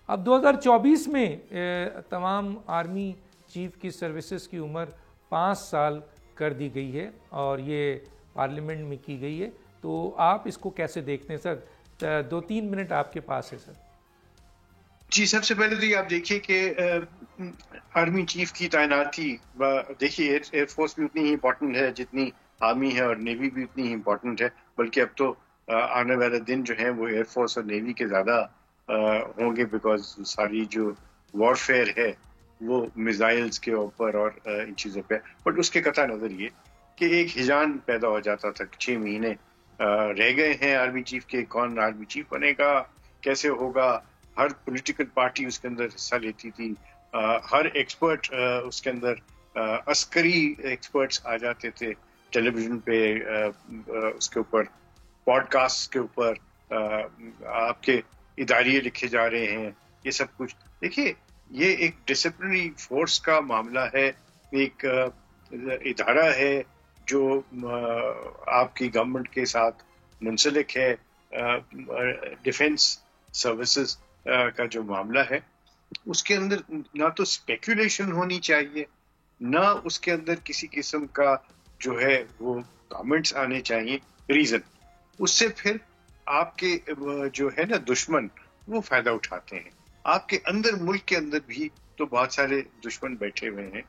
اب 2024 میں تمام آرمی چیف کی سروسز کی عمر 5 سال کر دی گئی ہے اور یہ پارلیمنٹ میں کی گئی ہے. تو آپ اس کو کیسے دیکھتے ہیں سر؟ 2-3 منٹ آپ کے پاس ہے سر. جی، سب سے پہلے تو یہ آپ دیکھیے کہ آرمی چیف کی تعیناتی، دیکھیے ایئر فورس بھی اتنی ہی امپورٹنٹ ہے جتنی آرمی ہے، اور نیوی بھی اتنی ہی امپورٹنٹ ہے. بلکہ اب تو آنے والے دن جو ہیں وہ ایئر فورس اور نیوی کے زیادہ ہوں گے، بیکاز ساری جو وارفیئر ہے وہ میزائلز کے اوپر اور ان چیزوں پہ. بٹ اس کے قطع نظر یہ کہ ایک ہجان پیدا ہو جاتا تھا. 6 مہینے رہ گئے ہیں آرمی چیف کے، کون آرمی چیف بنے گا، کیسے ہوگا. ہر پولیٹیکل پارٹی اس کے اندر حصہ لیتی تھی، ہر ایکسپرٹ اس کے اندر، عسکری ایکسپرٹس آ جاتے تھے ٹیلی ویژن پہ، اس کے اوپر پوڈ کاسٹ کے اوپر آپ کے اداریے لکھے جا رہے ہیں. یہ سب کچھ دیکھیے، یہ ایک ڈسپلنری فورس کا معاملہ ہے، ایک ادارہ ہے جو آپ کی گورنمنٹ کے ساتھ منسلک ہے. ڈیفنس سروسز کا جو معاملہ ہے اس کے اندر نہ تو اسپیکولیشن ہونی چاہیے، نہ اس کے اندر کسی قسم کا جو ہے وہ کامنٹس آنے چاہیے. ریزن اس سے پھر آپ کے جو ہے نا دشمن وہ فائدہ اٹھاتے ہیں. آپ کے اندر ملک کے اندر بھی تو بہت سارے دشمن بیٹھے ہوئے ہیں.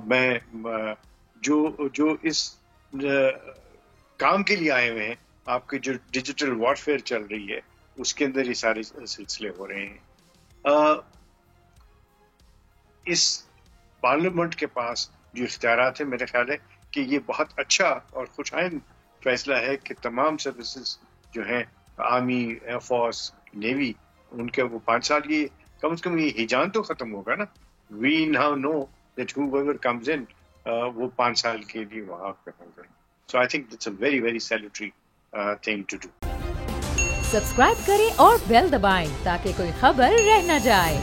میں جو اس کام کے لیے آئے ہوئے ہیں، آپ کی جو ڈیجیٹل وارفیئر چل رہی ہے اس کے اندر یہ سارے سلسلے ہو رہے ہیں. اس پارلیمنٹ کے پاس جو اختیارات ہیں، میرے خیال ہے کہ یہ بہت اچھا اور خوش آئند فیصلہ ہے کہ تمام سروسز جو ہیں، آرمی، ایئر فورس، نیوی، ان کے وہ 5 سال کی کم از کم یہ ہجان تو ختم ہوگا نا. We now know that whoever comes in وہ 5 سال کے لیے وہاں پہ ہوں گے. So I think it's a very very salutary thing to do. Subscribe کریں اور بیل دبائیں تاکہ کوئی خبر رہ نہ جائے.